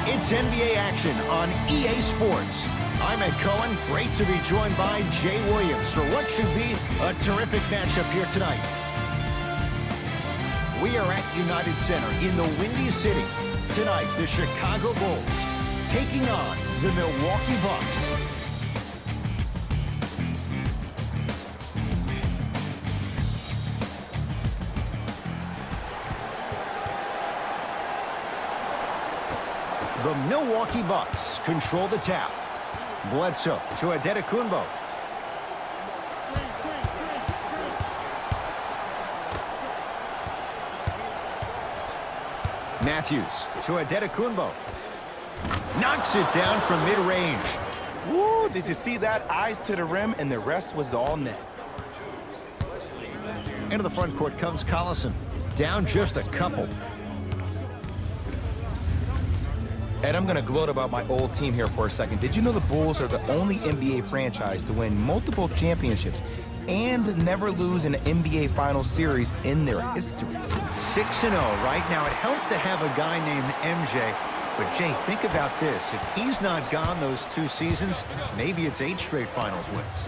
It's NBA action on EA Sports. I'm Ed Cohen. Great to be joined by Jay Williams for what should be a terrific matchup here tonight. We are at United Center in the Windy City. Tonight, the Chicago Bulls taking on the Milwaukee Bucks. The Milwaukee Bucks control the tap. Bledsoe to Adetokunbo. Matthews to Adetokunbo. Knocks it down from mid-range. Woo, did you see that? Eyes to the rim, and the rest was all net. Into the front court comes Collison. Down just a couple. Ed, I'm going to gloat about my old team here for a second. Did you know the Bulls are the only NBA franchise to win multiple championships and never lose an NBA Finals series in their history? 6-0 right now. It helped to have a guy named MJ. But, Jay, think about this. If he's not gone those 2 seasons, maybe it's 8 straight Finals wins.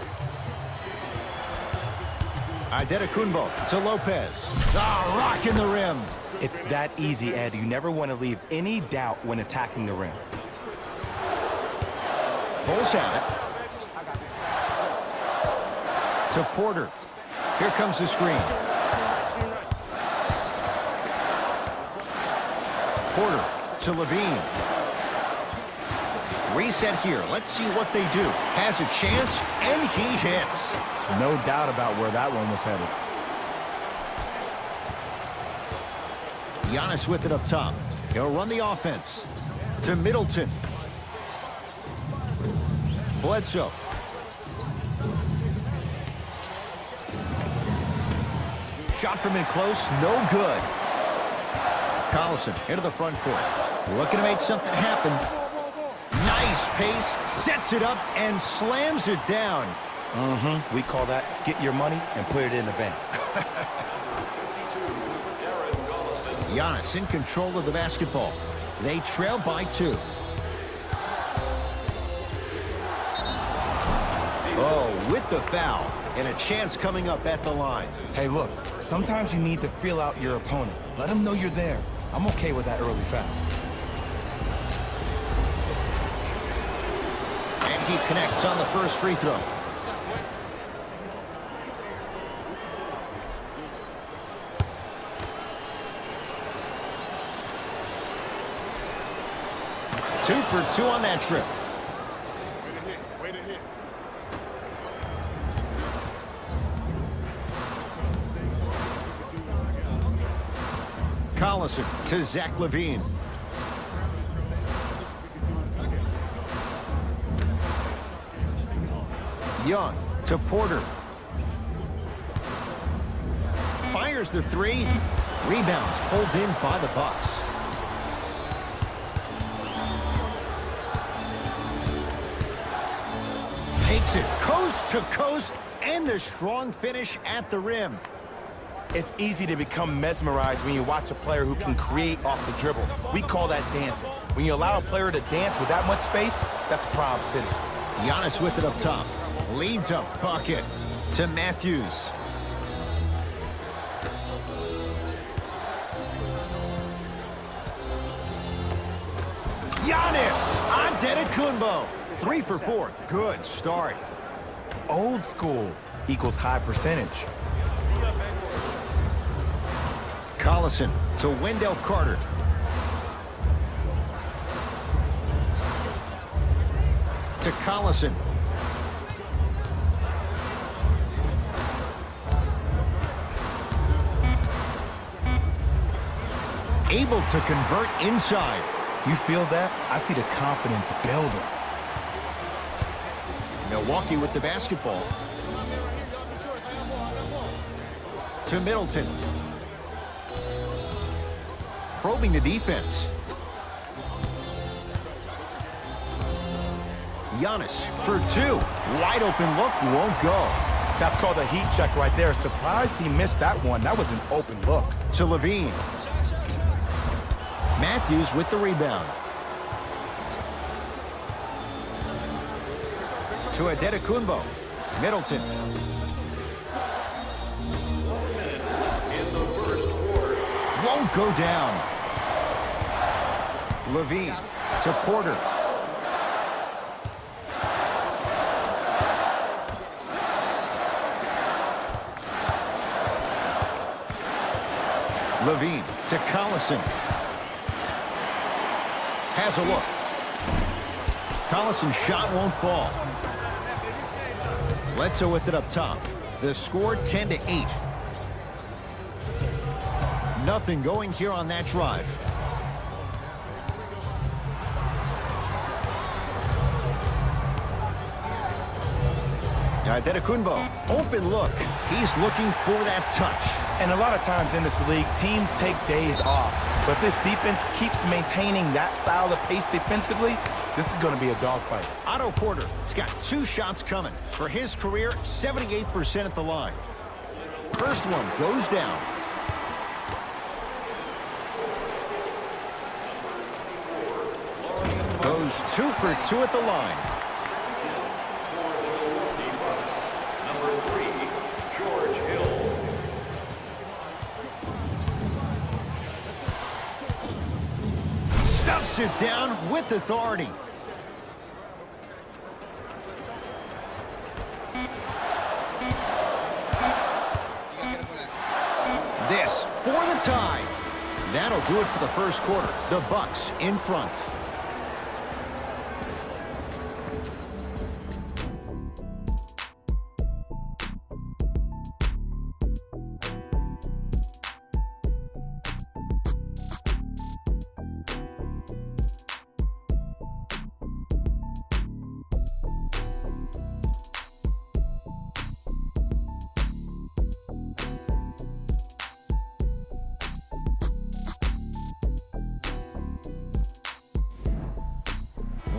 Adetokunbo to Lopez. Rocking the rim. It's that easy, Ed. You never want to leave any doubt when attacking the rim. Bulls have it. To Porter. Here comes the screen. Porter to Levine. Reset here. Let's see what they do. Has a chance, and he hits. No doubt about where that one was headed. Giannis with it up top. He'll run the offense. To Middleton. Bledsoe. Shot from in close, no good. Collison into the front court. Looking to make something happen. Nice pace, sets it up, and slams it down. We call that get your money and put it in the bank. Giannis in control of the basketball. They trail by 2. Oh, with the foul. And a chance coming up at the line. Hey, look, sometimes you need to feel out your opponent. Let them know you're there. I'm okay with that early foul. And he connects on the first free throw. Two for 2 on that trip. Way to hit. Collison to Zach LaVine. Young to Porter. Fires the 3. Rebounds pulled in by the Bucks. Takes it coast to coast, and the strong finish at the rim. It's easy to become mesmerized when you watch a player who can create off the dribble. We call that dancing. When you allow a player to dance with that much space, that's Prob City. Giannis with it up top. Leads a bucket to Matthews. Giannis Adetokunbo. 3 for 4. Good start. Old school equals high percentage. Collison to Wendell Carter. To Collison. Able to convert inside. You feel that? I see the confidence building. Milwaukee with the basketball. To Middleton. Probing the defense. Giannis for 2. Wide open look, won't go. That's called a heat check right there. Surprised he missed that one. That was an open look. To Levine. Matthews with the rebound. To Adetokunbo. Middleton. Won't go down. Levine to Porter. Levine to Collison. Has a look. Collison's shot won't fall. Bledsoe with it up top. The score 10-8. Nothing going here on that drive. Adetokunbo, open look. He's looking for that touch. And a lot of times in this league, teams take days off. But if this defense keeps maintaining that style of pace defensively, this is going to be a dogfight. Otto Porter has got 2 shots coming. For his career, 78% at the line. First one goes down. Goes 2 for 2 at the line. Stuffs it down with authority. This for the tie. That'll do it for the first quarter. The Bucks in front.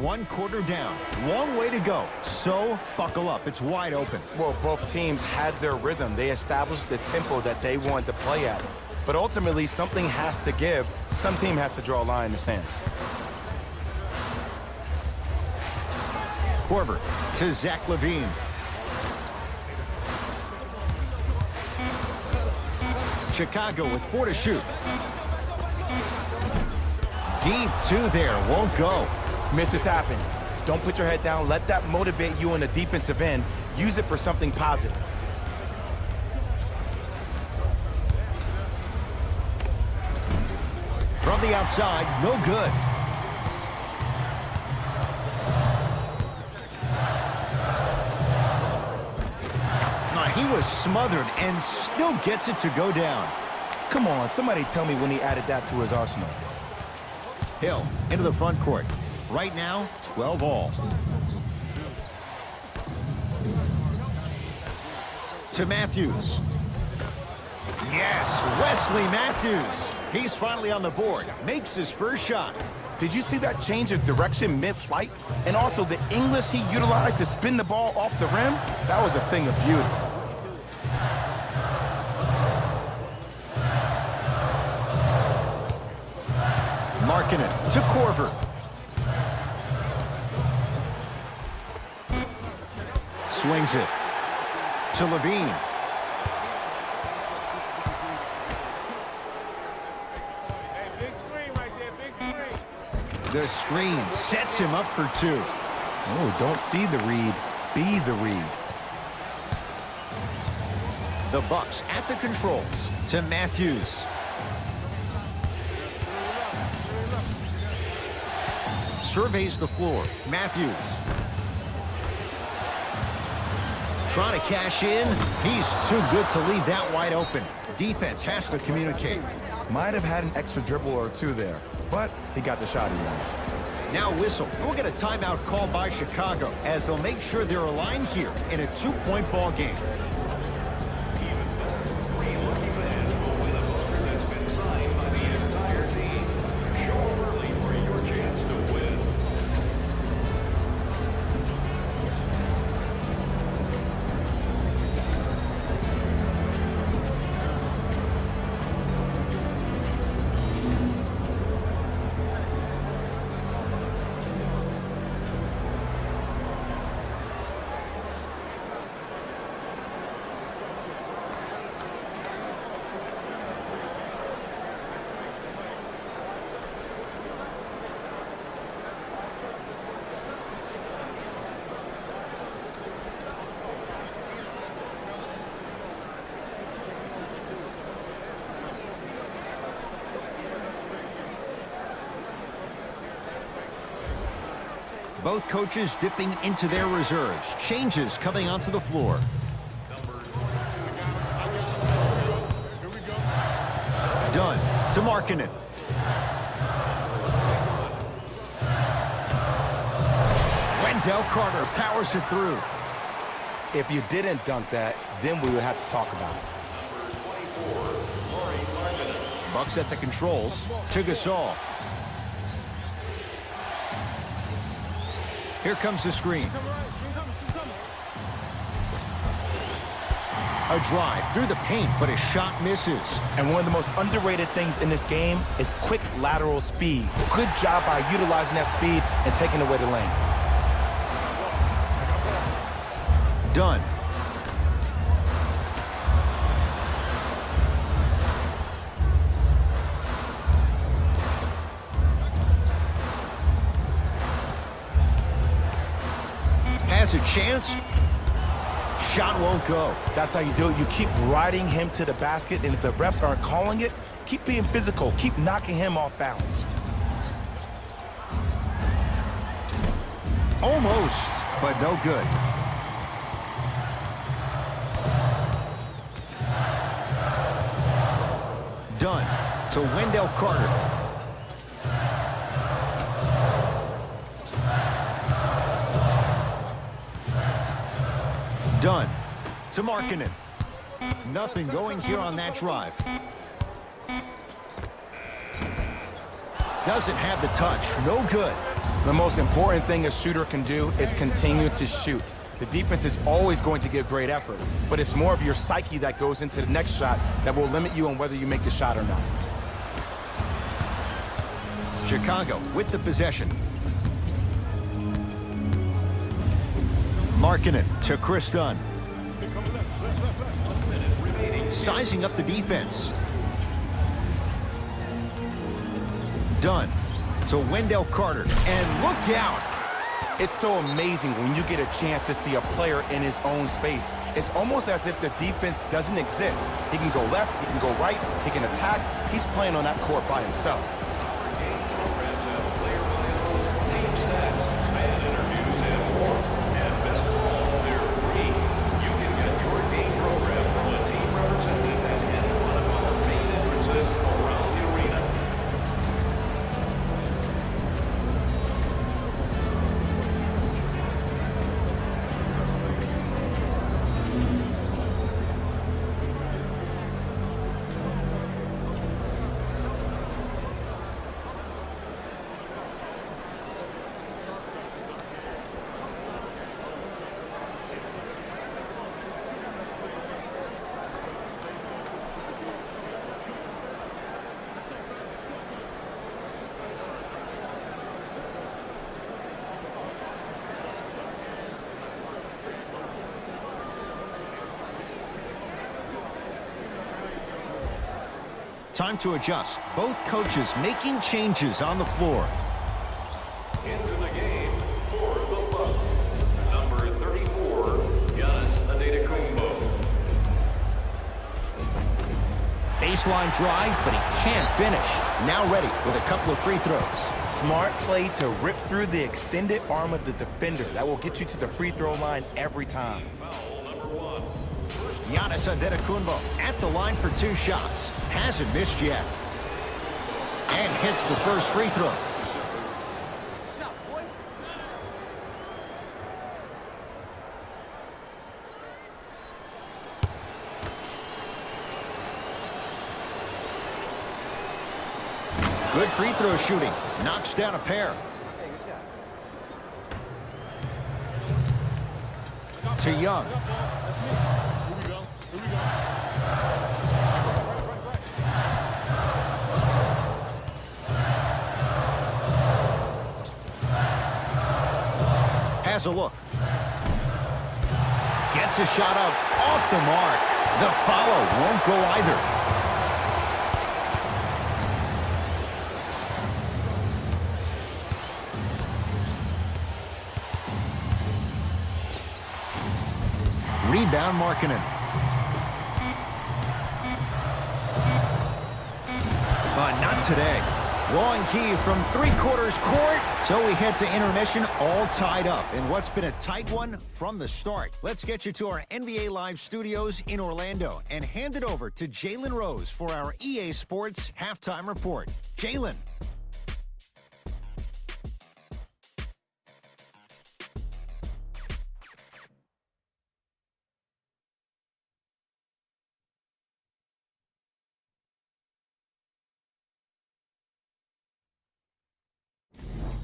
One quarter down. Long way to go. So, buckle up. It's wide open. Well, both teams had their rhythm. They established the tempo that they wanted to play at. But ultimately, something has to give. Some team has to draw a line in the sand. Korver to Zach LaVine. Chicago with 4 to shoot. Deep 2 there. Won't go. Misses happen. Don't put your head down. Let that motivate you on the defensive end. Use it for something positive. From the outside, no good. Now, he was smothered and still gets it to go down. Come on, somebody tell me when he added that to his arsenal. Hill into the front court. Right now, 12 all. To Matthews. Yes, Wesley Matthews. He's finally on the board. Makes his first shot. Did you see that change of direction mid-flight? And also the English he utilized to spin the ball off the rim? That was a thing of beauty. Markkanen to Korver. Swings it to Levine. The screen sets him up for 2. Oh, don't see the read, be the read. The Bucks at the controls to Matthews. Surveys the floor. Matthews. Trying to cash in. He's too good to leave that wide open. Defense has to communicate. Might have had an extra dribble or 2 there, but he got the shot he wanted. Now whistle. We'll get a timeout called by Chicago as they'll make sure they're aligned here in a 2-point ball game. Both coaches dipping into their reserves. Changes coming onto the floor. Dunn to Markkanen. Wendell Carter powers it through. If you didn't dunk that, then we would have to talk about it. Bucks at the controls to Gasol. Here comes the screen. A drive through the paint, but his shot misses. And one of the most underrated things in this game is quick lateral speed. Good job by utilizing that speed and taking away the lane. Dunn. Has a chance. Shot won't go. That's how you do it. You keep riding him to the basket, and if the refs aren't calling it, keep being physical. Keep knocking him off balance. Almost, but no good. Dunn to Wendell Carter. Dunn to Markkanen. Nothing going here on that drive. Doesn't have the touch. No good. The most important thing a shooter can do is continue to shoot. The defense is always going to give great effort, but it's more of your psyche that goes into the next shot that will limit you on whether you make the shot or not. Chicago with the possession. Markkanen to Chris Dunn. Sizing up the defense. Dunn to Wendell Carter. And look out! It's so amazing when you get a chance to see a player in his own space. It's almost as if the defense doesn't exist. He can go left, he can go right, he can attack. He's playing on that court by himself. Time to adjust. Both coaches making changes on the floor. Into the game for the Bucks, number 34, Giannis Antetokounmpo. Baseline drive, but he can't finish. Now ready with a couple of free throws. Smart play to rip through the extended arm of the defender. That will get you to the free throw line every time. Foul number 1. Giannis Antetokounmpo at the line for 2 shots. Hasn't missed yet. And hits the first free throw. Good free throw shooting. Knocks down a pair. To Young. Has a look. Gets a shot up off the mark. The follow won't go either. Rebound Markkanen. But not today. Long heave from three-quarters court. So we head to intermission all tied up in what's been a tight one from the start. Let's get you to our NBA Live studios in Orlando and hand it over to Jalen Rose for our EA Sports Halftime Report. Jalen.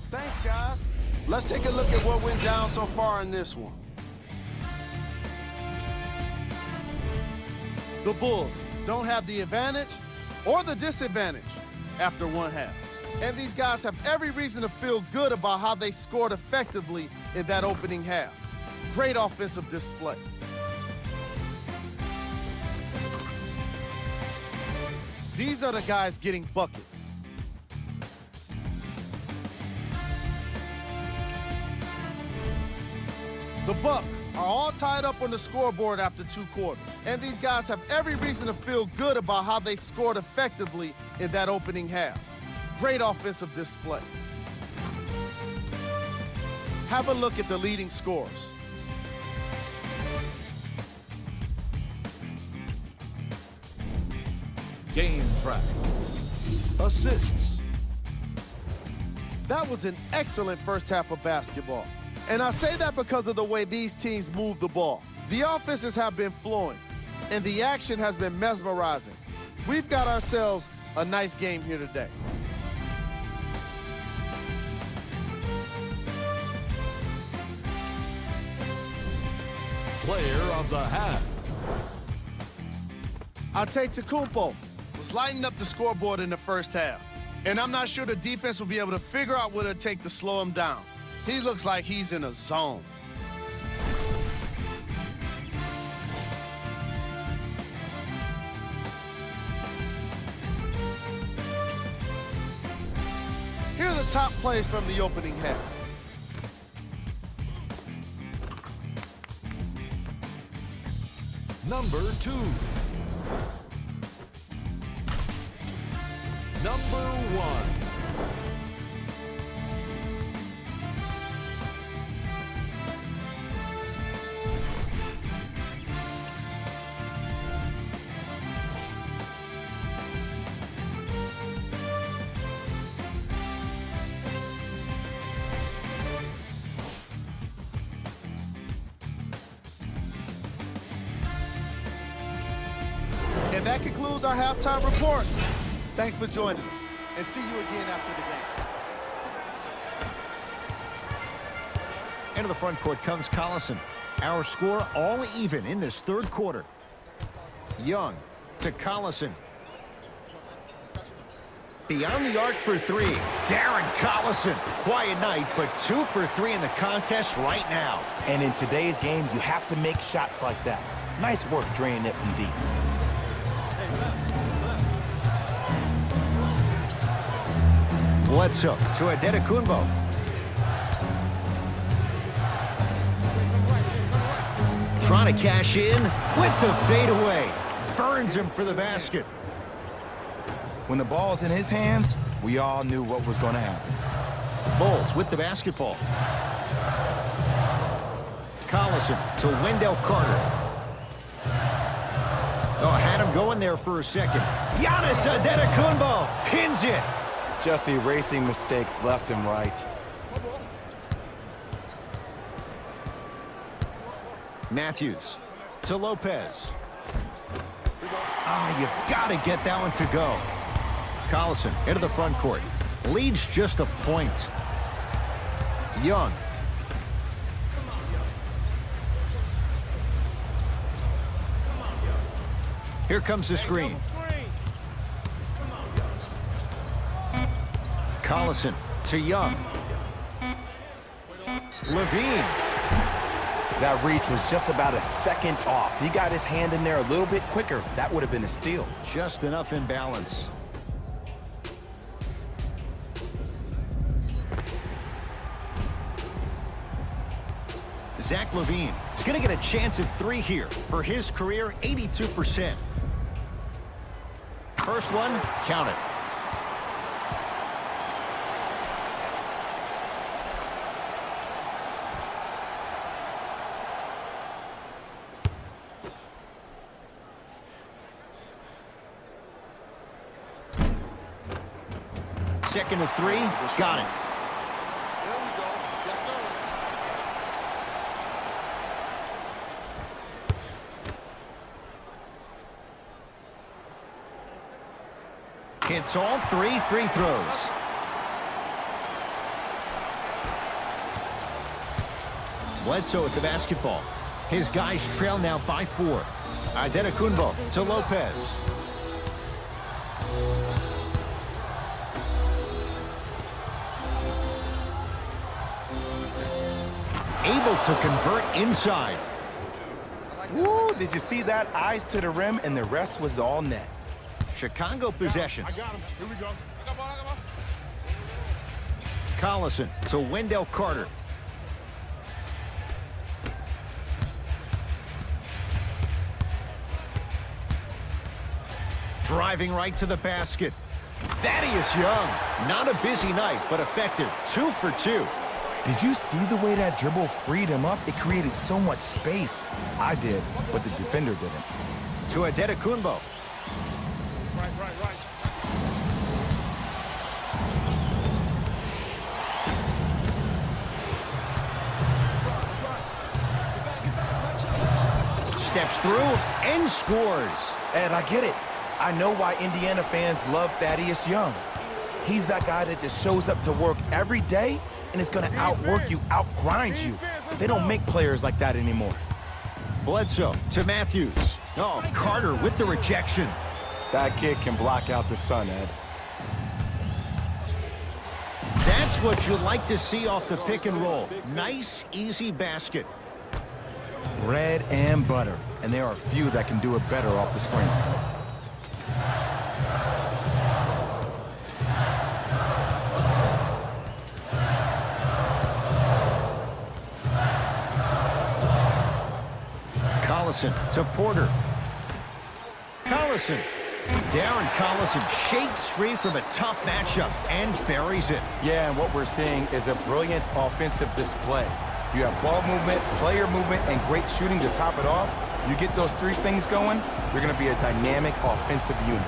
Thanks, guys. Let's take a look at what went down so far in this one. The Bulls don't have the advantage or the disadvantage after one half. And these guys have every reason to feel good about how they scored effectively in that opening half. Great offensive display. These are the guys getting buckets. The Bucks are all tied up on the scoreboard after 2 quarters. And these guys have every reason to feel good about how they scored effectively in that opening half. Great offensive display. Have a look at the leading scorers. Game track. Assists. That was an excellent first half of basketball. And I say that because of the way these teams move the ball. The offenses have been flowing, and the action has been mesmerizing. We've got ourselves a nice game here today. Player of the half. Antetokounmpo was lighting up the scoreboard in the first half. And I'm not sure the defense will be able to figure out what it'll take to slow him down. He looks like he's in a zone. Here are the top plays from the opening half. Number 2. Number 1. And that concludes our halftime report. Thanks for joining us, and see you again after the game. Into the front court comes Collison. Our score all even in this third quarter. Young to Collison. Beyond the arc for 3. Darren Collison. Quiet night, but 2 for 3 in the contest right now. And in today's game, you have to make shots like that. Nice work draining it from deep. Bledsoe to Antetokounmpo. Trying to cash in with the fadeaway. Burns him for the basket. When the ball's in his hands, we all knew what was going to happen. Bulls with the basketball. Collison to Wendell Carter. Oh, had him going there for a second. Giannis Antetokounmpo pins it. Just erasing mistakes left and right. Matthews to Lopez. You've got to get that one to go. Collison into the front court. Leads just a point. Young. Here comes the screen. Collison to Young. Levine. That reach was just about a second off. He got his hand in there a little bit quicker. That would have been a steal. Just enough imbalance. Zach Levine is going to get a chance at 3 here for his career, 82%. First one, count it. Second to 3. Got it. There we go. Yes, sir. Hits all 3 free throws. Bledsoe with the basketball. His guys trail now by 4. Adetokunbo to Lopez. Able to convert inside. Woo, did you see that? Eyes to the rim, and the rest was all net. Chicago possession. I got him. Here we go. Collison to Wendell Carter. Driving right to the basket. Thaddeus Young. Not a busy night, but effective. 2 for 2. Did you see the way that dribble freed him up? It created so much space. I did, but the defender didn't. To Adetokunbo. Right. Steps through and scores. Ed, I get it. I know why Indiana fans love Thaddeus Young. He's that guy that just shows up to work every day and is going to outwork you, outgrind you. They don't make players like that anymore. Bledsoe to Matthews. Oh, Carter with the rejection. That kid can block out the sun, Ed. That's what you like to see off the pick and roll. Nice, easy basket. Bread and butter. And there are few that can do it better off the screen. Collison to Porter. Collison. Darren Collison shakes free from a tough matchup and buries it. Yeah, and what we're seeing is a brilliant offensive display. You have ball movement, player movement, and great shooting to top it off. You get those 3 things going, you're going to be a dynamic offensive unit.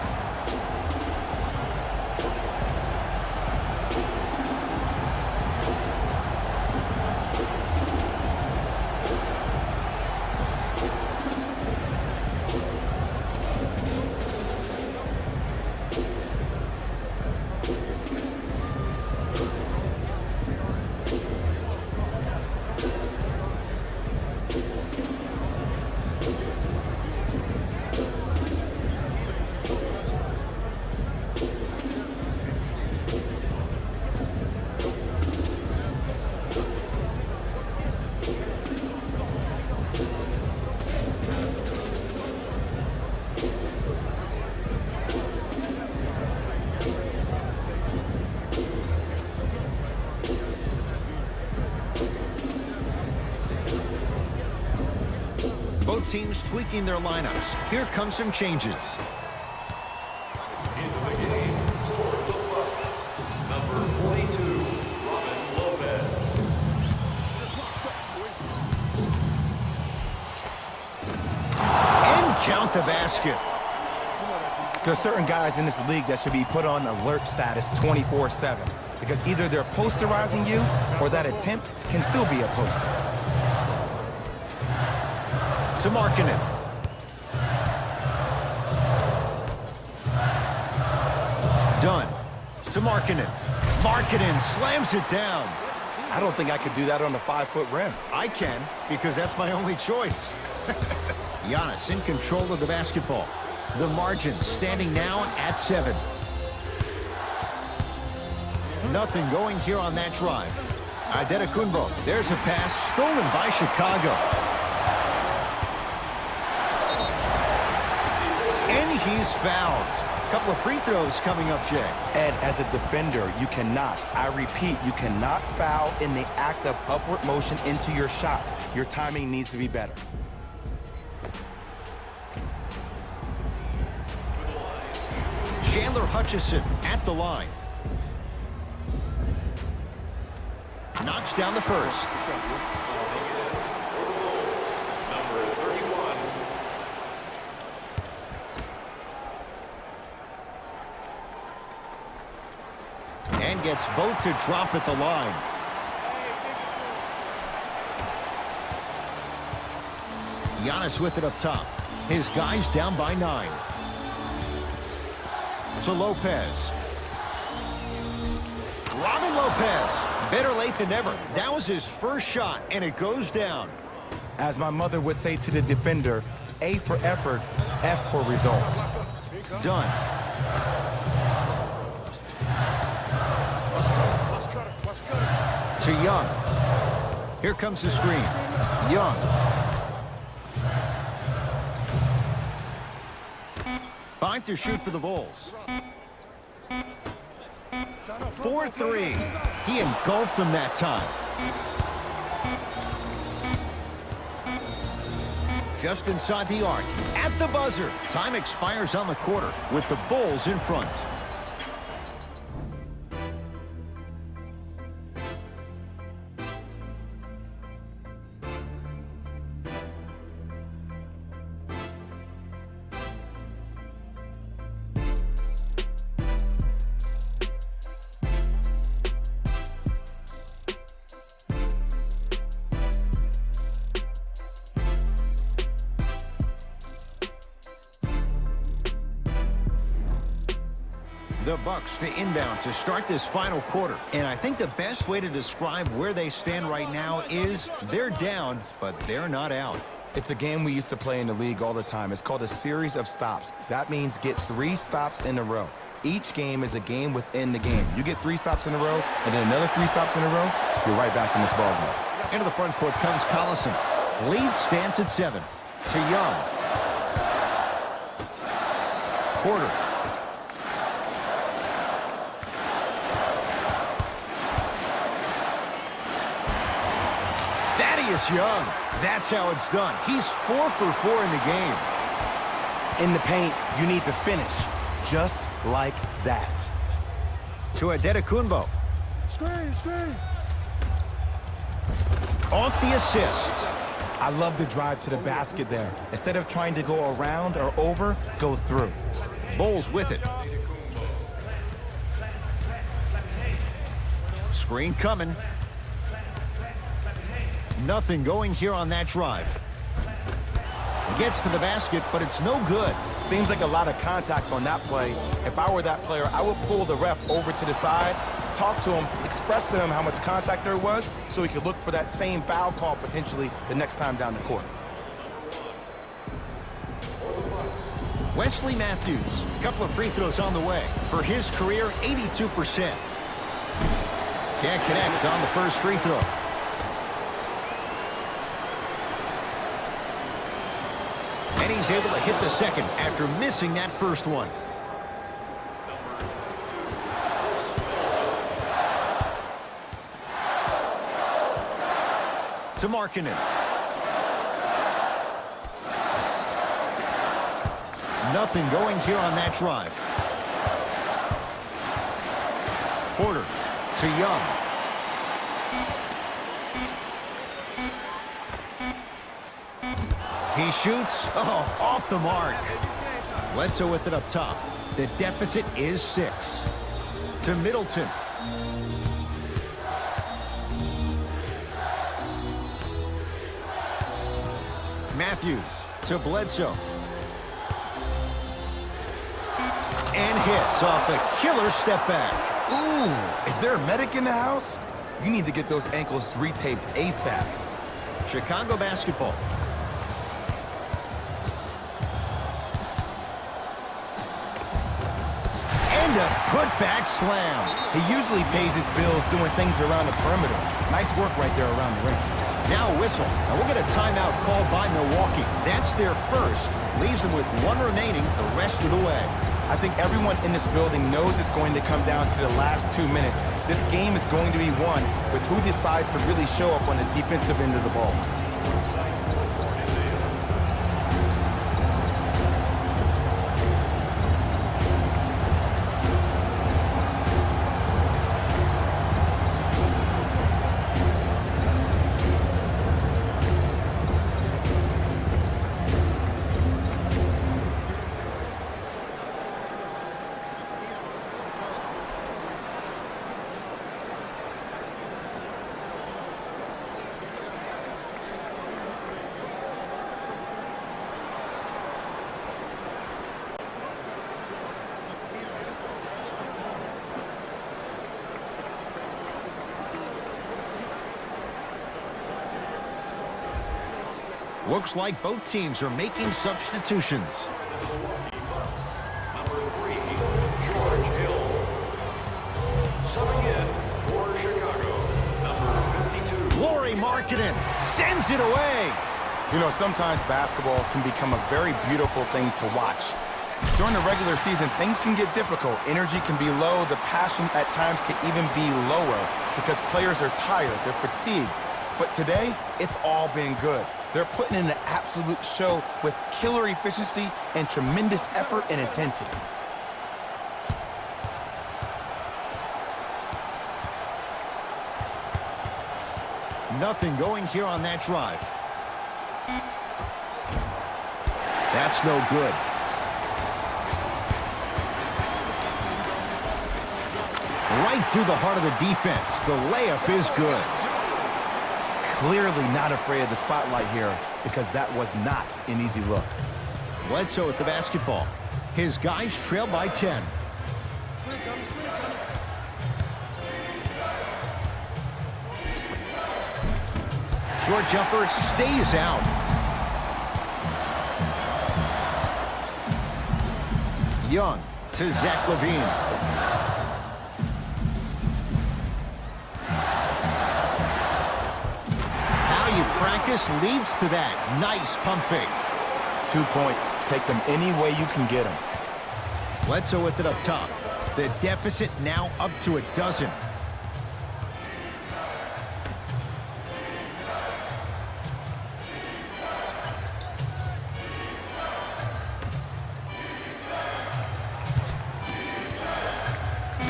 Both teams tweaking their lineups. Here come some changes. Into the game, number 42, Robin Lopez. And count the basket. There's certain guys in this league that should be put on alert status 24/7 because either they're posterizing you or that attempt can still be a poster. To Markkanen. Dunn. To Markkanen. Markkanen slams it down. I don't think I could do that on a 5-foot rim. I can, because that's my only choice. Giannis in control of the basketball. The margin standing now at 7. Nothing going here on that drive. Adetokunbo. There's a pass stolen by Chicago. And he's fouled. A couple of free throws coming up, Jay. Ed, as a defender, you cannot, I repeat, you cannot foul in the act of upward motion into your shot. Your timing needs to be better. Chandler Hutchison at the line. Knocks down the first. Number 31. And gets both to drop at the line. Giannis with it up top. His guys down by 9. To Lopez. Robin Lopez. Better late than never. That was his first shot, and it goes down. As my mother would say to the defender, A for effort, F for results. Done. To Young. Here comes the screen. Young. Five to shoot for the Bulls. 4-3. He engulfed him that time. Just inside the arc. At the buzzer. Time expires on the quarter with the Bulls in front. The Bucks to inbound to start this final quarter. And I think the best way to describe where they stand right now is they're down, but they're not out. It's a game we used to play in the league all the time. It's called a series of stops. That means get 3 stops in a row. Each game is a game within the game. You get 3 stops in a row, and then another 3 stops in a row, you're right back in this ballgame. Into the front court comes Collison. Lead stands at 7. To Young. Porter. Young. That's how it's done. He's 4 for 4 in the game. In the paint, you need to finish just like that. To Adetokunbo. Screen. Off the assist. I love the drive to the basket there. Instead of trying to go around or over, go through. Bulls with it. Screen coming. Nothing going here on that drive. Gets to the basket, but it's no good. Seems like a lot of contact on that play. If I were that player, I would pull the ref over to the side, talk to him, express to him how much contact there was so he could look for that same foul call potentially the next time down the court. Wesley Matthews, a couple of free throws on the way. For his career, 82%. Can't connect on the first free throw. And he's able to hit the second after missing that first one. To Markkanen. Nothing going here on that drive. Porter to Young. He shoots. Oh, off the mark. Bledsoe with it up top. The deficit is 6. To Middleton. Matthews to Bledsoe. And hits off a killer step back. Ooh, is there a medic in the house? You need to get those ankles retaped ASAP. Chicago basketball. And a putback slam. He usually pays his bills doing things around the perimeter. Nice work right there around the ring. Now a whistle. And we'll get a timeout called by Milwaukee. That's their first. Leaves them with 1 remaining the rest of the way. I think everyone in this building knows it's going to come down to the last 2 minutes. This game is going to be won with who decides to really show up on the defensive end of the ball. Looks like both teams are making substitutions. Number 3, George Hill. Subbing in for Chicago, number 52. Lauri Markkanen sends it away. You know, sometimes basketball can become a very beautiful thing to watch. During the regular season, things can get difficult. Energy can be low. The passion at times can even be lower because players are tired. They're fatigued. But today, it's all been good. They're putting in an absolute show with killer efficiency and tremendous effort and intensity. Nothing going here on that drive. That's no good. Right through the heart of the defense. The layup is good. Clearly not afraid of the spotlight here because that was not an easy look. Bledsoe with the basketball. His guys trail by 10. Short jumper stays out. Young to Zach LaVine. How you practice leads to that. Nice pump fake. 2 points. Take them any way you can get them. Bledsoe with it up top. The deficit now up to a dozen.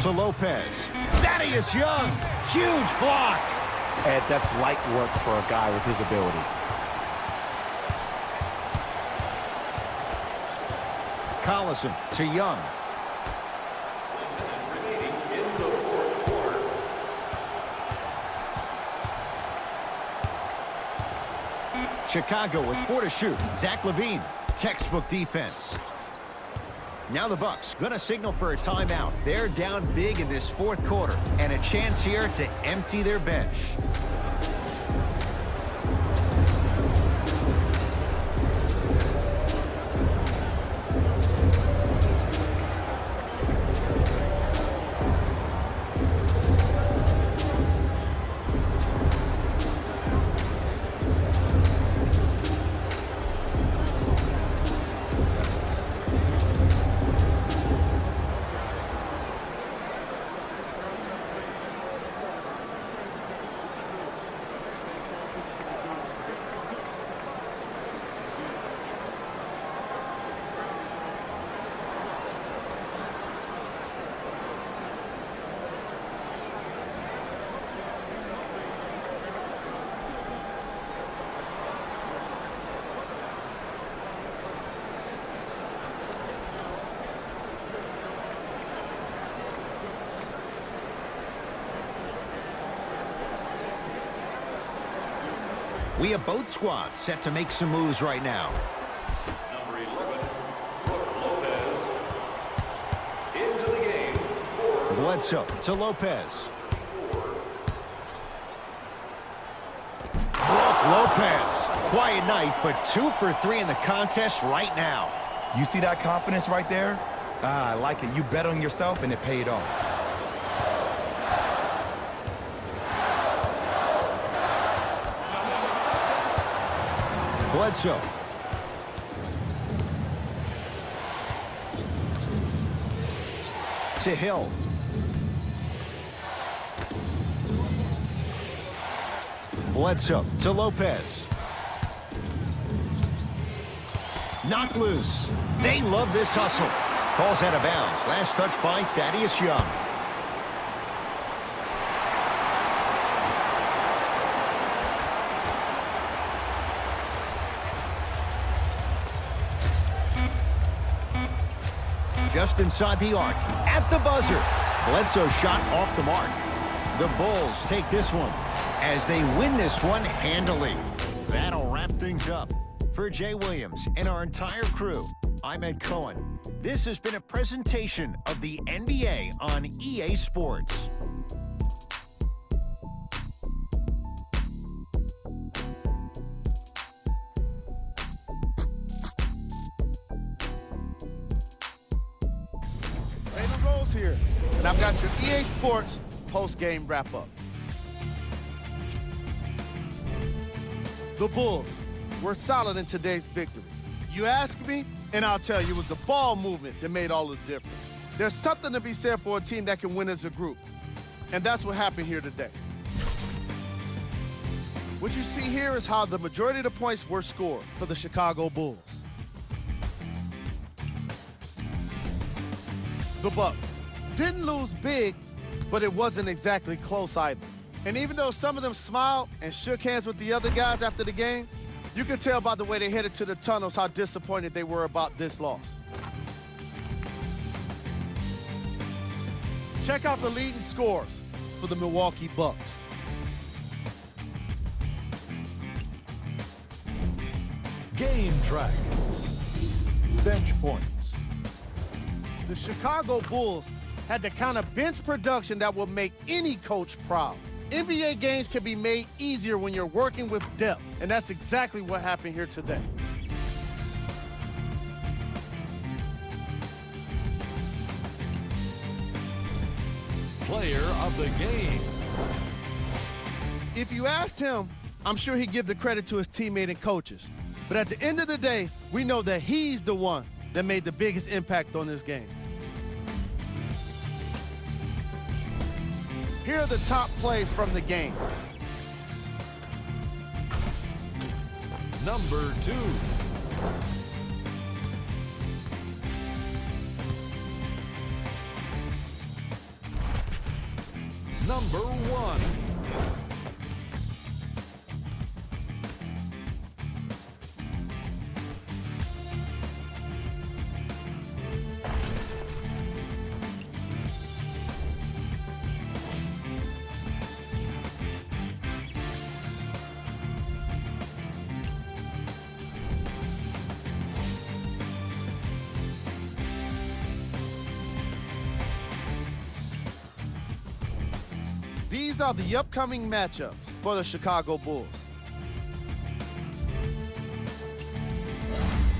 To Lopez. Thaddeus Young. Huge block. Ed, that's light work for a guy with his ability. Collison to Young. Remaining in the fourth quarter. Chicago with 4 to shoot. Zach LaVine. Textbook defense. Now the Bucks going to signal for a timeout. They're down big in this fourth quarter and a chance here to empty their bench. We have both squads set to make some moves right now. Number 11, Brook Lopez. Into the game for Bledsoe to Lopez. Brook Lopez. Quiet night, but 2 for 3 in the contest right now. You see that confidence right there? I like it. You bet on yourself, and it paid off. Bledsoe. To Hill. Bledsoe to Lopez. Knocked loose. They love this hustle. Calls out of bounds. Last touch by Thaddeus Young. Just inside the arc, at the buzzer. Bledsoe shot off the mark. The Bulls take this one as they win this one handily. That'll wrap things up. For Jay Williams and our entire crew, I'm Ed Cohen. This has been a presentation of the NBA on EA Sports. EA Sports post-game wrap-up. The Bulls were solid in today's victory. You ask me, and I'll tell you, it was the ball movement that made all the difference. There's something to be said for a team that can win as a group, and that's what happened here today. What you see here is how the majority of the points were scored for the Chicago Bulls. The Bucks didn't lose big, but it wasn't exactly close either. And even though some of them smiled and shook hands with the other guys after the game, you could tell by the way they headed to the tunnels how disappointed they were about this loss. Check out the leading scores for the Milwaukee Bucks. Game track. Bench points. The Chicago Bulls had the kind of bench production that will make any coach proud. NBA games can be made easier when you're working with depth, and that's exactly what happened here today. Player of the game. If you asked him, I'm sure he'd give the credit to his teammate and coaches. But at the end of the day, we know that he's the one that made the biggest impact on this game. Here are the top plays from the game. Number 2. Number 1. These are the upcoming matchups for the Chicago Bulls.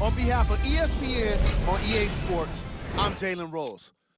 On behalf of ESPN on EA Sports, I'm Jalen Rose.